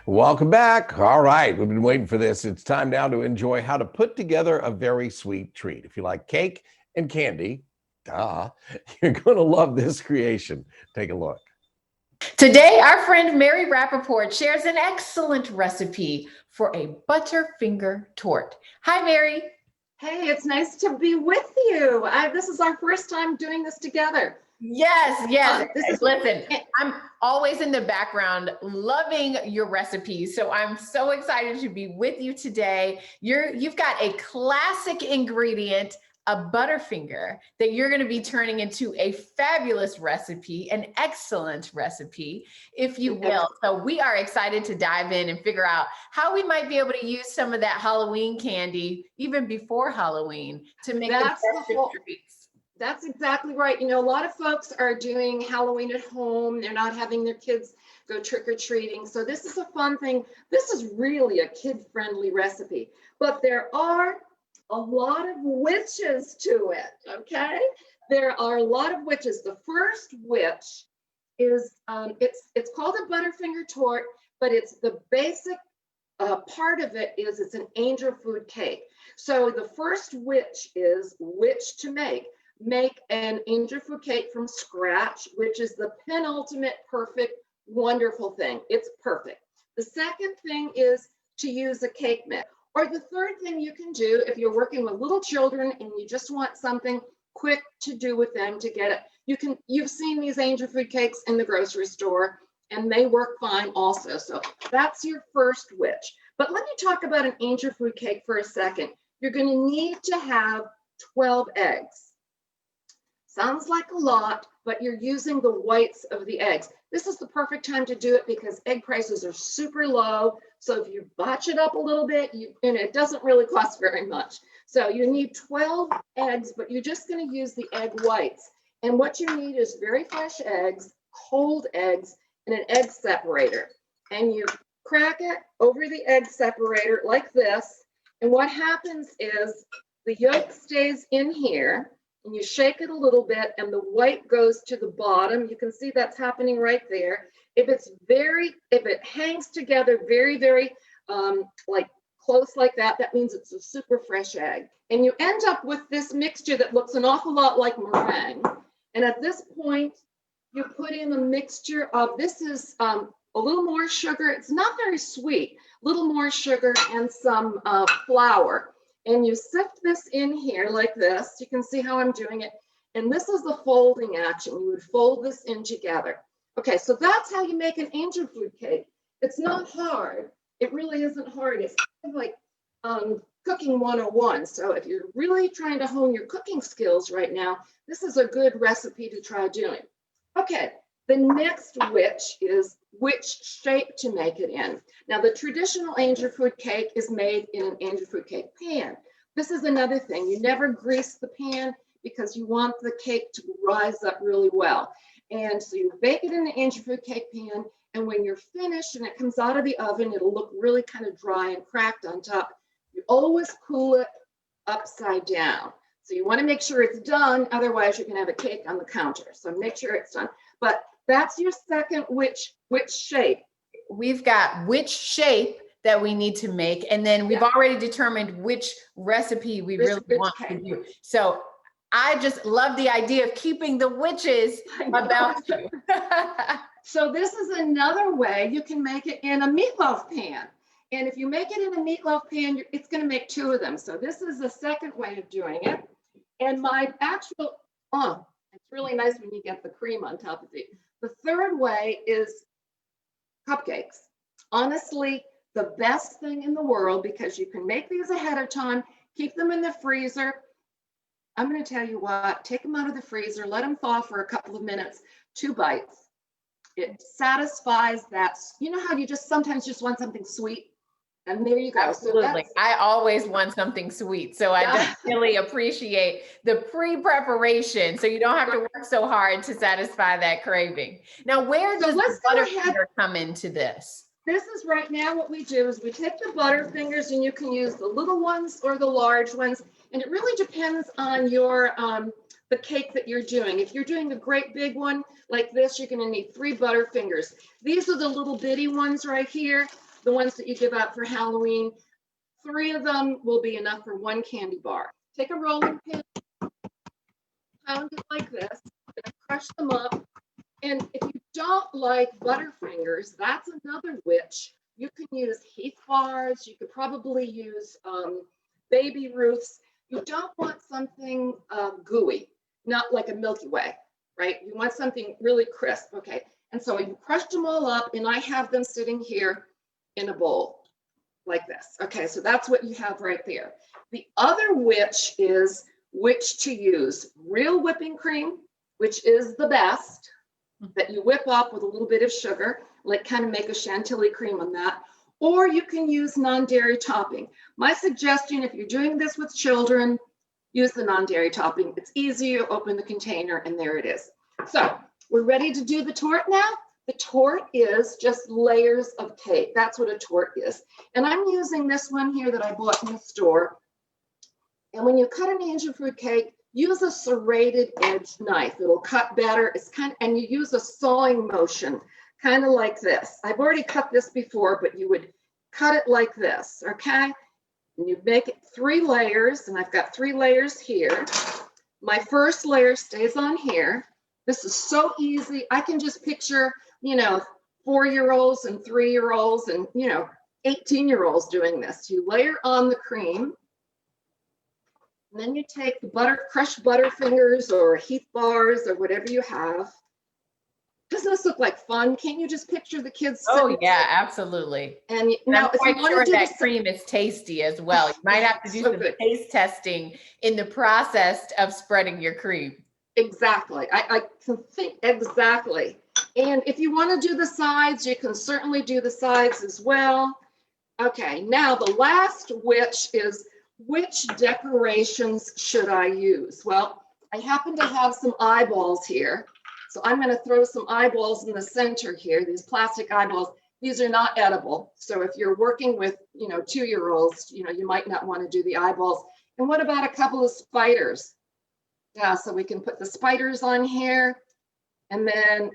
Welcome back. All right, we've been waiting for this. It's time now to enjoy how to put together a very sweet treat. If you like cake and candy, duh, you're going to love this creation. Take a look. Today, our friend Mary Rappaport shares an excellent recipe for a Butterfinger tort. Hi, Mary. Hey, it's nice to be with you. This is our first time doing this together. Yes. This is Listen, I'm always in the background loving your recipes. So I'm so excited to be with you today. You've got a classic ingredient, a Butterfinger, that you're going to be turning into a fabulous recipe, an excellent recipe, if you will. So we are excited to dive in and figure out how we might be able to use some of that Halloween candy even before Halloween to make the best of treats. That's exactly right. You know, a lot of folks are doing Halloween at home. They're not having their kids go trick-or-treating. So this is a fun thing. This is really a kid-friendly recipe, but there are a lot of witches to it, okay? There are a lot of witches. The first witch is, it's called a Butterfinger Tort, but it's the basic part of it is it's an angel food cake. So the first witch is which to make. Make an angel food cake from scratch, which is the penultimate perfect, wonderful thing. It's perfect. The second thing is to use a cake mix. Or the third thing you can do if you're working with little children and you just want something quick to do with them to get it. You've seen these angel food cakes in the grocery store and they work fine also. So that's your first witch. But let me talk about an angel food cake for a second. You're going to need to have 12 eggs. Sounds like a lot, but you're using the whites of the eggs. This is the perfect time to do it because egg prices are super low. So if you botch it up a little bit, and it doesn't really cost very much. So you need 12 eggs, but you're just going to use the egg whites. And what you need is very fresh eggs, cold eggs, and an egg separator. And you crack it over the egg separator like this. And what happens is the yolk stays in here. And you shake it a little bit and the white goes to the bottom. You can see that's happening right there. If it hangs together very, very like close like that, that means it's a super fresh egg. And you end up with this mixture that looks an awful lot like meringue. And at this point, you put in a mixture of, this is a little more sugar. It's not very sweet, a little more sugar and some flour. And you sift this in here like this. You can see how I'm doing it. And this is the folding action. You would fold this in together. Okay, so that's how you make an angel food cake. It's not hard. It really isn't hard. It's kind of like cooking 101. So if you're really trying to hone your cooking skills right now, this is a good recipe to try doing. Okay, the next witch is which shape to make it in. Now, the traditional angel food cake is made in an angel food cake pan. This is another thing. You never grease the pan because you want the cake to rise up really well. And so you bake it in the angel food cake pan, and when you're finished and it comes out of the oven, it'll look really kind of dry and cracked on top. You always cool it upside down. So you want to make sure it's done, otherwise you can have a cake on the counter. So make sure it's done. But that's your second which shape. We've got which shape that we need to make, and then we've already determined which recipe we really want to do. So I just love the idea of keeping the witches about you. So this is another way you can make it in a meatloaf pan. And if you make it in a meatloaf pan, it's going to make two of them. So this is the second way of doing it. And my actual, it's really nice when you get the cream on top of it. The third way is cupcakes. Honestly, the best thing in the world, because you can make these ahead of time, keep them in the freezer. I'm going to tell you what, take them out of the freezer, let them thaw for a couple of minutes, 2 bites. It satisfies that. You know how you just sometimes just want something sweet? And there you go. Absolutely. So I always want something sweet. So I definitely appreciate the pre-preparation so you don't have to work so hard to satisfy that craving. Now, where does the Butterfinger come into this? This is right now what we do is we take the Butterfingers, and you can use the little ones or the large ones. And it really depends on your the cake that you're doing. If you're doing a great big one like this, you're going to need 3 Butterfingers. These are the little bitty ones right here. the ones that you give out for Halloween. 3 of them will be enough for 1 candy bar. Take a rolling pin, pound it like this, and crush them up. And if you don't like Butterfingers, that's another witch. You can use Heath bars. You could probably use Baby Ruths. You don't want something gooey, not like a Milky Way, right? You want something really crisp, okay? And so you crushed them all up, and I have them sitting here in a bowl like this. Okay, so that's what you have right there. The other witch is which to use. Real whipping cream, which is the best, that you whip up with a little bit of sugar, like kind of make a chantilly cream on that. Or you can use non-dairy topping. My suggestion, if you're doing this with children, use the non-dairy topping. It's easy, you open the container and there it is. So we're ready to do the tort now. The tort is just layers of cake. That's what a tort is. And I'm using this one here that I bought in the store. And when you cut an angel fruit cake, use a serrated edge knife. It'll cut better. It's and you use a sawing motion, kind of like this. I've already cut this before, but you would cut it like this, okay? And you make it 3 layers, and I've got 3 layers here. My first layer stays on here. This is so easy. I can just picture, 4-year-olds and 3-year-olds and, 18-year-olds doing this. You layer on the cream. And then you take the crushed Butterfingers or Heath bars or whatever you have. Doesn't this look like fun? Can't you just picture the kids? Oh yeah, absolutely. And now, I'm quite sure that cream is tasty as well. You might have to do some taste testing in the process of spreading your cream. Exactly. I can think exactly. And if you want to do the sides, you can certainly do the sides as well. Okay, now the last witch is, which decorations should I use? Well, I happen to have some eyeballs here. So I'm going to throw some eyeballs in the center here, these plastic eyeballs. These are not edible. So if you're working with, 2-year-olds, you might not want to do the eyeballs. And what about a couple of spiders? Yeah, so we can put the spiders on here. And then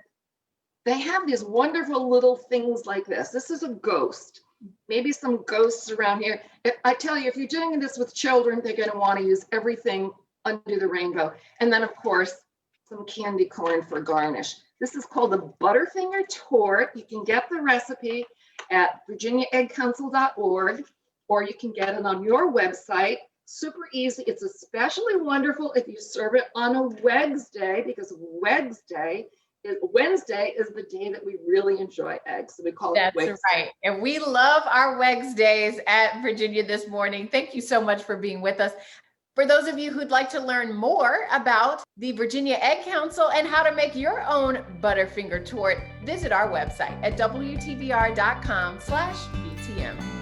they have these wonderful little things like this. This is a ghost. Maybe some ghosts around here. I tell you, if you're doing this with children, they're going to want to use everything under the rainbow. And then, of course, some candy corn for garnish. This is called the Butterfinger Tort. You can get the recipe at virginiaeggcouncil.org, or you can get it on your website. Super easy. It's especially wonderful if you serve it on a Wednesday, because Wednesday is the day that we really enjoy eggs. So we call it Wednesday. That's right. And we love our Wednesdays at Virginia This Morning. Thank you so much for being with us. For those of you who'd like to learn more about the Virginia Egg Council and how to make your own Butterfinger Tort, visit our website at wtvr.com/BTM.